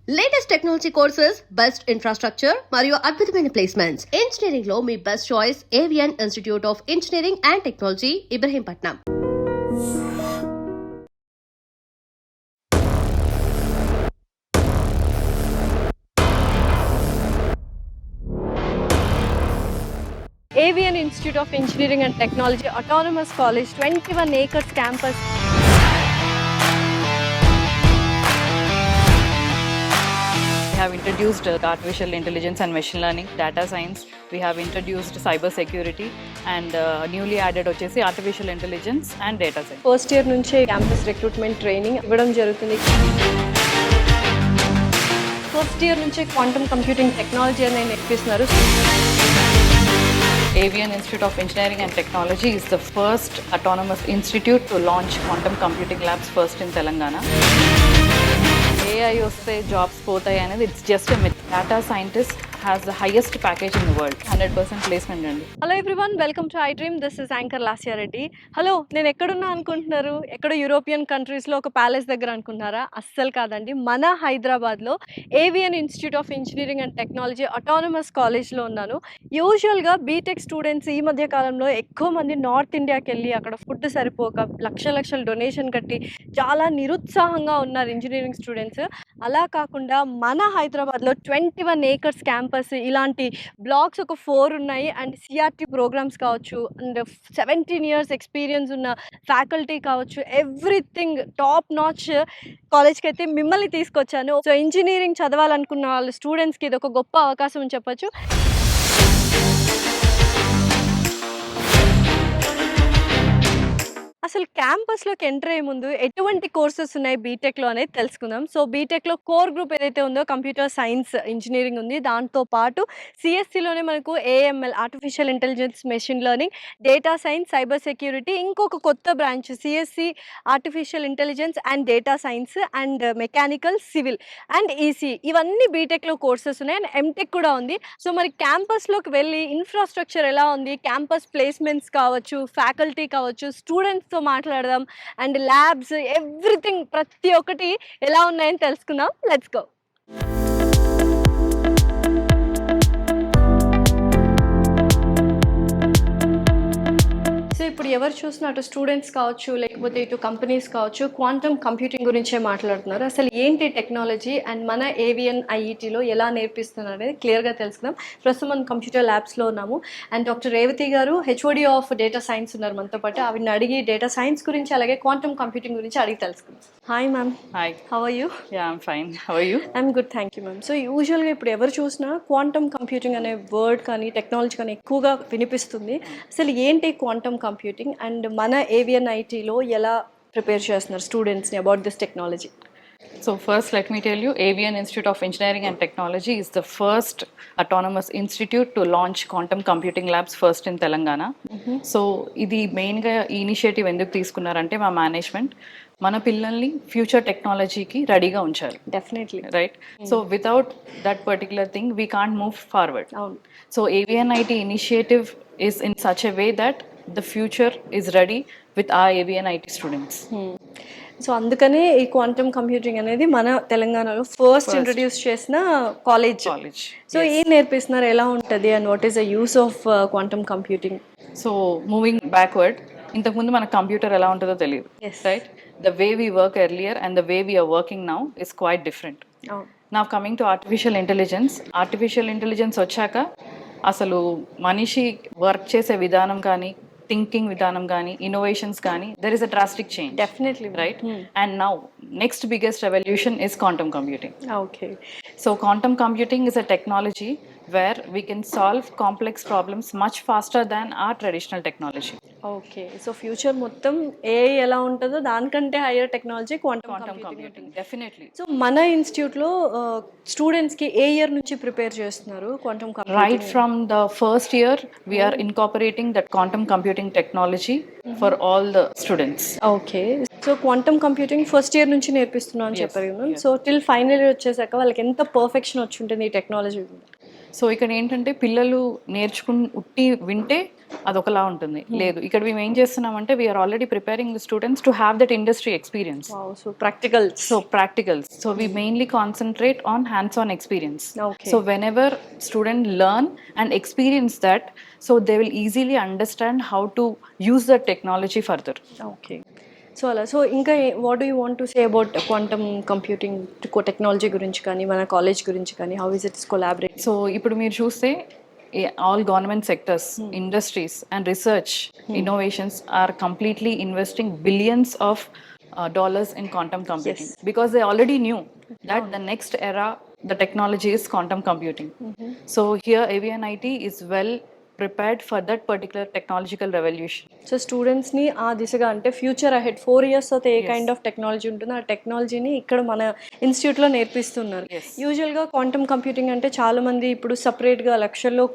Latest technology courses, best infrastructure మరియు అద్భుతమైన placements. Engineering లో మీ best choice AVN institute of engineering and technology, Ibrahimpatnam. AVN Institute of Engineering and Technology, Autonomous College, 21 acres campus. We have introduced artificial intelligence and machine learning, data science. We have introduced cyber security and newly added వచ్చేసి artificial intelligence and data science. First year నుంచే campus recruitment training ఇవ్వడం జరుగుతుంది. First year నుంచే quantum computing technology అనేది నేర్పిస్తున్నారు. AVN Institute of Engineering and Technology is the first autonomous institute to launch quantum computing labs first in Telangana. AI వస్తే jobs పోతాయి అనేది it's just a myth. Data scientist has the highest package in the world, 100% placement అండి. Hello everyone, welcome to I dream. This is anchor Lasya Reddy. Hello, నేను ఎక్కడున్నా అనుకుంటున్నారు? ఎక్కడో European కంట్రీస్లో ఒక ప్యాలెస్ దగ్గర అనుకుంటున్నారా? అస్సలు కాదండి, మన హైదరాబాద్లో AVN institute of engineering and technology autonomous కాలేజ్లో ఉన్నాను. యూజువల్గా బీటెక్ స్టూడెంట్స్ ఈ మధ్య కాలంలో ఎక్కువ మంది నార్త్ ఇండియాకి వెళ్ళి అక్కడ ఫుడ్ సరిపోక లక్షల డొనేషన్ కట్టి చాలా నిరుత్సాహంగా ఉన్నారు ఇంజనీరింగ్ స్టూడెంట్స్. అలా కాకుండా మన హైదరాబాద్లో 21 acres క్యాంపస్, ఇలాంటి బ్లాక్స్ ఒక 4 ఉన్నాయి. అండ్ సిఆర్టీ ప్రోగ్రామ్స్ కావచ్చు, అండ్ 17 years ఎక్స్పీరియన్స్ ఉన్న ఫ్యాకల్టీ కావచ్చు, ఎవ్రీథింగ్ టాప్ నాచ్ కాలేజ్కి అయితే మిమ్మల్ని తీసుకొచ్చాను. సో ఇంజనీరింగ్ చదవాలనుకున్న వాళ్ళ స్టూడెంట్స్కి ఇది ఒక గొప్ప అవకాశం అని చెప్పొచ్చు. అసలు క్యాంపస్లోకి ఎంటర్ అయ్యే ముందు ఎటువంటి కోర్సెస్ ఉన్నాయి బీటెక్లో అనేది తెలుసుకుందాం. సో బీటెక్లో కోర్ గ్రూప్ ఏదైతే ఉందో కంప్యూటర్ సైన్స్ ఇంజనీరింగ్ ఉంది. దాంతోపాటు సిఎస్సిలోనే మనకు AML, artificial intelligence, machine learning, data science, cyber security, ఇంకొక కొత్త branch CSC artificial intelligence and data science, and mechanical, civil and EC, ఇవన్నీ బీటెక్లో కోర్సెస్ ఉన్నాయి. అండ్ ఎంటెక్ కూడా ఉంది. సో మరి క్యాంపస్లోకి వెళ్ళి ఇన్ఫ్రాస్ట్రక్చర్ ఎలా ఉంది, క్యాంపస్ ప్లేస్మెంట్స్ కావచ్చు, ఫ్యాకల్టీ కావచ్చు, స్టూడెంట్స్తో మాట్లాడదాం, అండ్ ల్యాబ్స్, ఎవ్రీథింగ్ ప్రతి ఒక్కటి ఎలా ఉన్నాయని తెలుసుకుందాం. Let's go. సో ఇప్పుడు ఎవరు చూసినా అటు స్టూడెంట్స్ కావచ్చు, లేకపోతే ఇటు కంపెనీస్ కావచ్చు, క్వాంటమ్ కంప్యూటింగ్ గురించే మాట్లాడుతున్నారు. అసలు ఏంటి టెక్నాలజీ అండ్ మన ఏవిఎన్ ఐఈటీలో ఎలా నేర్పిస్తున్నారు అనేది క్లియర్గా తెలుసుకుందాం. ప్రస్తుతం మనం కంప్యూటర్ ల్యాబ్స్లో ఉన్నాము. అండ్ డాక్టర్ రేవతి గారు, హెచ్ఓడి ఆఫ్ డేటా సైన్స్ ఉన్నారు మనతో పాటు. ఆవిడని అడిగి డేటా సైన్స్ గురించి, అలాగే క్వాంటమ్ కంప్యూటింగ్ గురించి అడిగి తెలుసుకుందాం. Hi ma'am. Hi. How are you? Yeah, I'm fine. How are you? I'm good, thank you ma'am. So యూజువల్గా ఇప్పుడు ఎవరు చూసినా క్వాంటమ్ కంప్యూటింగ్ అనే వర్డ్ కానీ టెక్నాలజీ కానీ ఎక్కువగా వినిపిస్తుంది. అసలు ఏంటి క్వాంటమ్ కంప్యూటింగ్ అండ్ మన ఏవిఎన్ ఐటీలో ఎలా ప్రిపేర్ చేస్తున్నారు స్టూడెంట్స్ని about this technology? So first let me tell you, AVN Institute of Engineering and Technology is the first autonomous institute to launch quantum computing labs first in Telangana. So ఇది మెయిన్గా ఈ initiative ఎందుకు తీసుకున్నారంటే మా management మన పిల్లల్ని future టెక్నాలజీకి రెడీగా ఉంచాలి. Definitely right. So without that particular thing we can't move forward. అవును. So AVN IT initiative is in such a way that the future is ready with our AVN IT students. So అందుకనే ఈ quantum computing అనేది మన తెలంగాణలో first introduce చేసిన college. So ఏం నేర్పిస్తున్నారు, ఎలా ఉంటుంది, and what is the use of quantum computing? So moving backward, ఇంతకుముందు మన కంప్యూటర్ ఎలా ఉంటుందో తెలియదు. Right. The way we work earlier and the way we are working now is quite different. నా కమింగ్ టు ఆర్టిఫిషియల్ ఇంటెలిజెన్స్ వచ్చాక అసలు మనిషి work చేసే విధానం కానీ, థింకింగ్ విధానం కానీ, ఇన్నోవేషన్స్ కానీ, there is a drastic change. Definitely. Right. And now next biggest revolution is quantum computing. Okay. So quantum computing is a technology where we can solve complex problems much faster than our traditional technology. Okay. So future మొత్తం AI ఎలా ఉంటుందో దానికంటే hire technology quantum computing. Definitely. So మన ఇన్స్టిట్యూట్లో స్టూడెంట్స్కి ఏ year నుంచి prepare చేస్తున్నారు quantum computing? Right from the first year, we are incorporating that quantum computing technology for all the students. Okay. So quantum computing first year నుంచి నేర్పిస్తున్నాం అని చెప్పారు కదా. So till final year వచ్చేసాక వాళ్ళకి ఎంత పర్ఫెక్షన్ వచ్చి ఉంటుంది ఈ టెక్నాలజీ? సో ఇక్కడ ఏంటంటే పిల్లలు ఉట్టి వింటే అదొకలా ఉంటుంది. లేదు, ఇక్కడ మేము ఏం చేస్తున్నామంటే we are already preparing the students to have that industry experience. So practicals. So practicals. So we mainly concentrate on hands-on experience. Okay. So whenever student learn and experience that, so they will easily understand how to use the technology further. Okay. So అలా so ఇంకా what do you want to say about quantum computing technology గురించి కానీ మన college గురించి కానీ how is it's collaborate? So ఇప్పుడు మీరు చూస్తే all government sectors, industries and research innovations are completely investing billions of dollars in quantum computing, because they already knew that the next era, the technology is quantum computing. So here AVNIT is well prepared for that particular technological revolution. So స్టూడెంట్స్ని ఆ దిశగా అంటే future ahead 4 years తర్వాత ఏ kind of technology ఉంటుందో ఆ టెక్నాలజీని ఇక్కడ మన ఇన్స్టిట్యూట్లో నేర్పిస్తున్నారు. యూజువల్గా క్వాంటమ్ కంప్యూటింగ్ అంటే చాలామంది ఇప్పుడు సపరేట్గా లక్షల్లో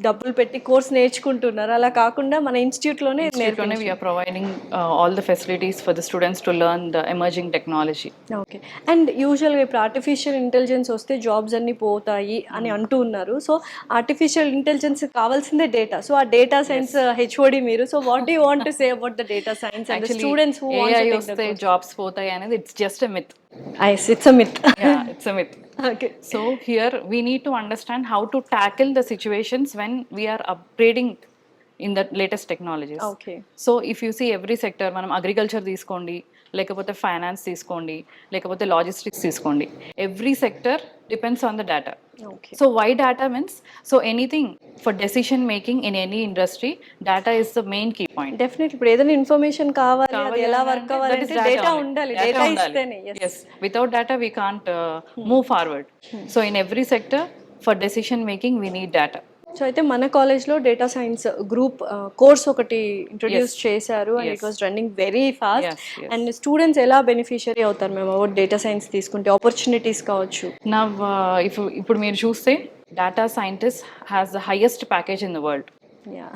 డబ్బులు పెట్టి కోర్స్ నేర్చుకుంటున్నారు. అలా కాకుండా మన ఇన్స్టిట్యూట్లోనే We are providing all the facilities for the students to learn the emerging technology. Okay. And యూజువల్గా ఇప్పుడు ఆర్టిఫిషియల్ ఇంటెలిజెన్స్ వస్తే జాబ్స్ అన్నీ పోతాయి అని అంటూ ఉన్నారు. సో ఆర్టిఫిషియల్ ఇంటెలిజెన్స్ కావాల్సిందే డేటా. సో ఆ డేటా సైన్స్ హెచ్ఓడి మీరు. So what do you want to say about the data science and students who want to take the course? Jobs పోతాయి అనేది it's just a myth. It's a myth. Yeah, it's a myth. Okay. So here we need to understand how to tackle the situations when we are upgrading in the latest technologies. Okay. So if you see every sector, మనం agriculture తీసుకోండి, లేకపోతే finance తీసుకోండి, లేకపోతే logistics తీసుకోండి, every sector depends on the data. Okay. So why data means? So anything for decision making in any industry, data is the main key point. Definitely ఇప్పుడు ఏదైనా information కావాలి అది ఎలా వర్క్ అవ్వాలంటే డేటా ఉండాలి. డేటా ఇస్తేనే. Yes, without data we can't move forward. So in every sector for decision making we need data. So అయితే మన కాలేజ్లో డేటా సైన్స్ గ్రూప్ కోర్స్ ఒకటి ఇంట్రొడ్యూస్ చేశారు and it was running very fast. And students ఎలా beneficiary అవుతారు మేము about data science తీసుకుంటే opportunities కావచ్చు? Now ఇప్పుడు మీరు చూస్తే data scientist has the highest package in the world. Yeah.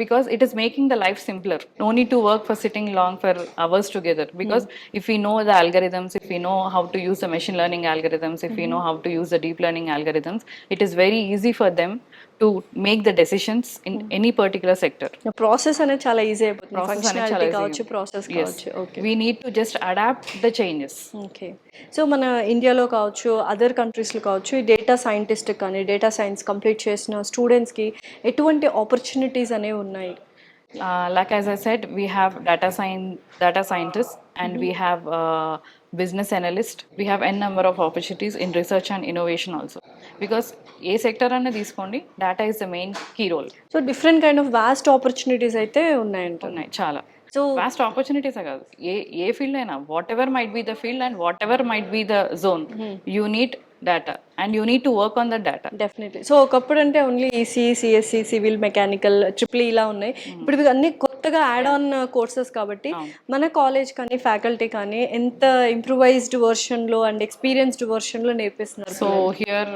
Because it is making the life simpler. No need to work for sitting long for hours together, because if we know the algorithms, if we know how to use the machine learning algorithms, if we know how to use the deep learning algorithms, it is very easy for them to make the decisions in any particular sector. Process అనేది చాలా easy అయిపోతుంది. Functionality కావచ్చు, process కావచ్చు. Okay. We need to just adapt the changes. Okay. So మన ఇండియాలో కావచ్చు, other కంట్రీస్లో కావచ్చు, ఈ డేటా సైంటిస్ట్ కానీ డేటా సైన్స్ కంప్లీట్ చేసిన స్టూడెంట్స్కి ఎటువంటి ఆపర్చునిటీస్ అనేవి ఉన్నాయి? Like as I said, we have data scientists and we have business analyst. We have n number of opportunities in research and innovation also, because ఏ sector అన్న తీసుకోండి, data is the main key role. So different kind of vast opportunities అయితే ఉన్నాయి చాలా. So vast ఆపర్చునిటీసే కాదు, ఏ field అయినా, whatever might be the field and whatever might be the zone, you need data and you need to work on that data. Definitely. So ఒకప్పుడు అంటే only EC, CSC, civil, mechanical, triple ఇలా ఉన్నాయి. ఇప్పుడు ఇవి అన్ని కొత్తగా add on courses కాబట్టి మన కాలేజ్ కానీ ఫ్యాకల్టీ కానీ ఎంత ఇంప్రూవైజ్డ్ వర్షన్లో అండ్ ఎక్స్పీరియన్స్డ్ వర్షన్లో నేర్పిస్తున్నారు. So here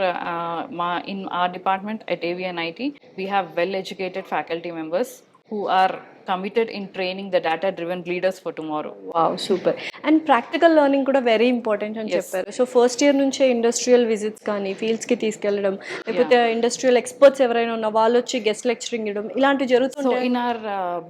in our department at AVNIT we have well educated faculty members who are committed in training the data driven leaders for tomorrow. Wow, super. And practical learning కూడా very important అని చెప్పారు. So first year నుంచే industrial visits కానీ ఫీల్డ్స్కి తీసుకెళ్ళడం, లేకపోతే industrial experts ఎవరైనా ఉన్న వాళ్ళు వచ్చి గెస్ట్ లెక్చరింగ్ ఇవ్వడం ఇలాంటివి జరుగుతుంది. So in our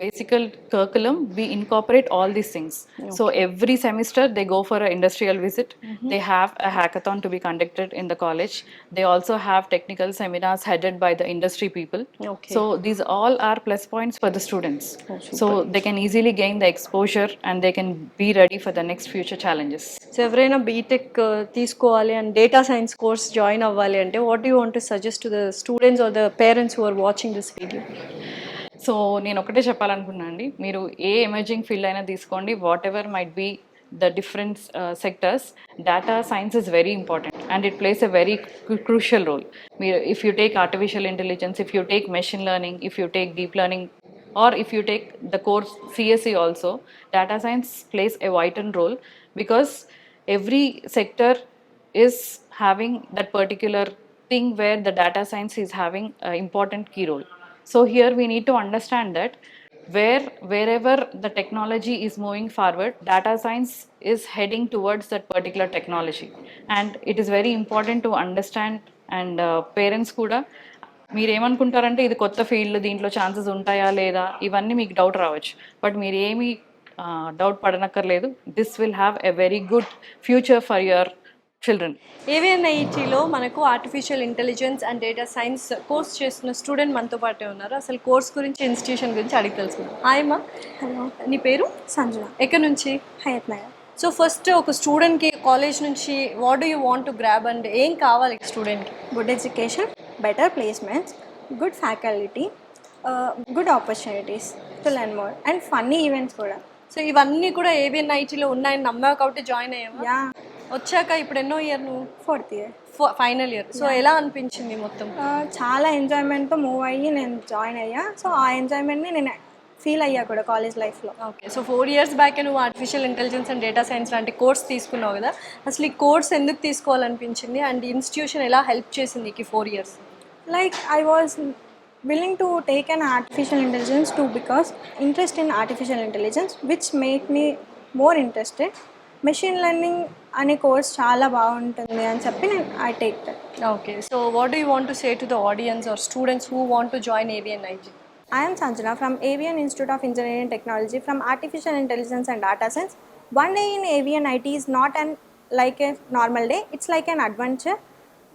basic curriculum we incorporate all these things. So every semester they go for an industrial visit. They have a hackathon to be conducted in the college. They also have technical seminars headed by the industry people. Okay. So these all are plus points for the students. So they can easily gain the exposure and they can be ready for the next future challenges. So ఎవరైనా BTech తీసుకోవాలి and data science course join అవ్వాలి అంటే what you want to suggest to the students or the parents who are watching this video? So నేను ఒకటే చెప్పాలనుకున్నాను అండి, మీరు ఏ emerging field అయినా తీసుకోండి, whatever might be the different sectors, data science is very important and it plays a very crucial role. If you take artificial intelligence, if you take machine learning, if you take deep learning, or if you take the course CSE also, data science plays a vital role, because every sector is having that particular thing where the data science is having an important key role. So here we need to understand that wherever the technology is moving forward, data science is heading towards that particular technology, and it is very important to understand. And parents kuda మీరు ఏమనుకుంటారంటే ఇది కొత్త field, దీంట్లో chances ఉంటాయా లేదా, ఇవన్నీ మీకు doubt రావచ్చు. బట్ మీరు ఏమీ డౌట్ పడనక్కర్లేదు. This will have a very good future for your children. ఏవిఎన్ఐటీలో మనకు artificial intelligence and data science course చేస్తున్న స్టూడెంట్ మనతో పాటే ఉన్నారు. అసలు కోర్స్ గురించి, ఇన్స్టిట్యూషన్ గురించి అడిగి తెలుసుకుందాం. హాయ్ అమ్మా. హలో, నీ పేరు? సంజన, ఎక్కడి నుంచి? హయత్ నగర్. సో ఫస్ట్ ఒక స్టూడెంట్కి కాలేజ్ నుంచి what do you want to grab and ఏం కావాలి స్టూడెంట్కి? Good education, better placements, good faculty, good opportunities to learn more and funny events కూడా. సో ఇవన్నీ కూడా ఏవిఎన్ఐటీలో ఉన్నాయని నమ్మావు కాబట్టి జాయిన్ అయ్యావా? యా, వచ్చాక ఇప్పుడు ఎన్నో ఇయర్ నువ్వు? 4th year. Final year. So ఎలా అనిపించింది మొత్తం? చాలా ఎంజాయ్మెంట్తో మూవ్ అయ్యి నేను జాయిన్ అయ్యా. సో ఆ ఎంజాయ్మెంట్ని నేను ఫీల్ అయ్యా కూడా కాలేజ్ లైఫ్లో. ఓకే, సో 4 years బ్యాక్ నువ్వు artificial intelligence and data science లాంటి కోర్స్ తీసుకున్నావు కదా, అసలు ఈ కోర్స్ ఎందుకు తీసుకోవాలనిపించింది అండ్ ఇన్స్టిట్యూషన్ ఎలా హెల్ప్ చేసింది నీకు 4 years? Like I was willing to take an artificial intelligence too because interest in artificial intelligence which made me more interested. Machine learning అనే కోర్స్ చాలా బాగుంటుంది అని చెప్పి నేను I take that. Okay, so what do you want to say to the audience or students who want to join AVNIT? I am Sanjana from AVN Institute of Engineering and Technology from Artificial Intelligence and Data Science. One day in AVNIT is not like a normal day, it's like an adventure.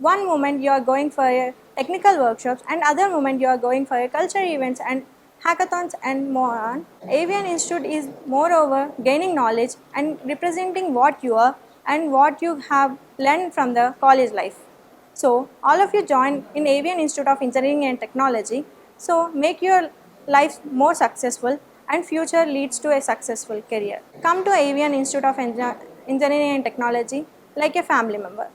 One moment you are going for a technical workshops and other moment you are going for a culture events and hackathons and more on. AVN Institute is moreover gaining knowledge and representing what you are and what you have learned from the college life. So all of you join in AVN Institute of Engineering and Technology. So make your life more successful and future leads to a successful career. Come to AVN Institute of Engineering and Technology like a family member.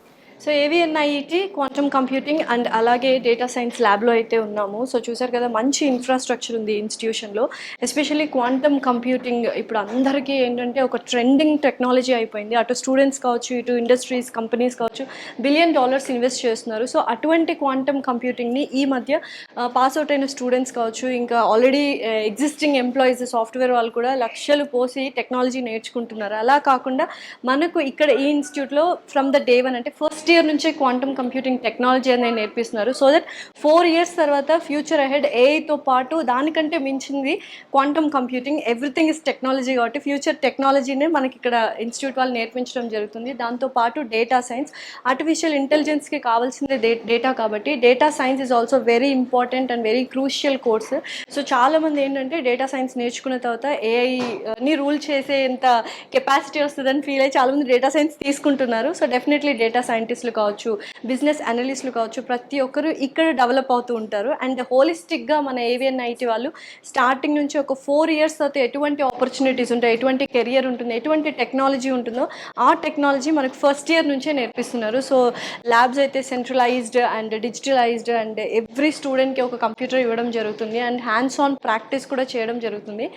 So AVNIT quantum computing and అలాగే data science ల్యాబ్లో అయితే ఉన్నాము. So చూసారు కదా, మంచి infrastructure ఉంది ఇన్స్టిట్యూషన్లో. Especially quantum computing ఇప్పుడు అందరికీ ఏంటంటే ఒక ట్రెండింగ్ టెక్నాలజీ అయిపోయింది. అటు స్టూడెంట్స్ కావచ్చు, ఇటు ఇండస్ట్రీస్, కంపెనీస్ కావచ్చు, $1 billion ఇన్వెస్ట్ చేస్తున్నారు. సో అటువంటి క్వాంటమ్ కంప్యూటింగ్ని ఈ మధ్య పాస్ అవుట్ అయిన స్టూడెంట్స్ కావచ్చు, ఇంకా ఆల్రెడీ ఎగ్జిస్టింగ్ ఎంప్లాయీస్, సాఫ్ట్వేర్ వాళ్ళు కూడా లక్షలు పోసి టెక్నాలజీ నేర్చుకుంటున్నారు. అలా కాకుండా మనకు ఇక్కడ ఈ ఇన్స్టిట్యూట్లో ఫ్రమ్ ద డే 1 అంటే ఫస్ట్ ఇయర్ నుంచే క్వాంటమ్ కంప్యూటింగ్ టెక్నాలజీ అనేది నేర్పిస్తున్నారు. సో దట్ 4 years తర్వాత ఫ్యూచర్ అహెడ్ ఏఐతో పాటు దానికంటే మించింది quantum computing. Everything is technology కాబట్టి ఫ్యూచర్ టెక్నాలజీనే మనకి ఇక్కడ ఇన్స్టిట్యూట్ వాళ్ళు నేర్పించడం జరుగుతుంది. దాంతోపాటు డేటా సైన్స్, ఆర్టిఫిషియల్ ఇంటెలిజెన్స్కి కావాల్సిందే డేటా కాబట్టి data science is also very important and very crucial course. So చాలామంది ఏంటంటే డేటా సైన్స్ నేర్చుకున్న తర్వాత ఏఐని రూల్ చేసేంత కెపాసిటీ వస్తుందని ఫీల్ అయ్యి చాలామంది డేటా సైన్స్ తీసుకుంటున్నారు. సో డెఫినెట్లీ డేటా సైంటిస్టులు కావచ్చు, బిజినెస్ అనలిస్టులు కావచ్చు, ప్రతి ఒక్కరు ఇక్కడ డెవలప్ అవుతూ ఉంటారు. అండ్ హోలిస్టిక్గా మన AVNIT వాళ్ళు స్టార్టింగ్ నుంచి ఒక 4 years తర్వాత ఎటువంటి ఆపర్చునిటీస్ ఉంటాయి, ఎటువంటి కెరియర్ ఉంటుంది, ఎటువంటి టెక్నాలజీ ఉంటుందో ఆ టెక్నాలజీ మనకు ఫస్ట్ ఇయర్ నుంచే నేర్పిస్తున్నారు. సో ల్యాబ్స్ అయితే centralised and digitalised and every స్టూడెంట్కి ఒక కంప్యూటర్ ఇవ్వడం జరుగుతుంది అండ్ హ్యాండ్స్ ఆన్ ప్రాక్టీస్ కూడా చేయడం జరుగుతుంది.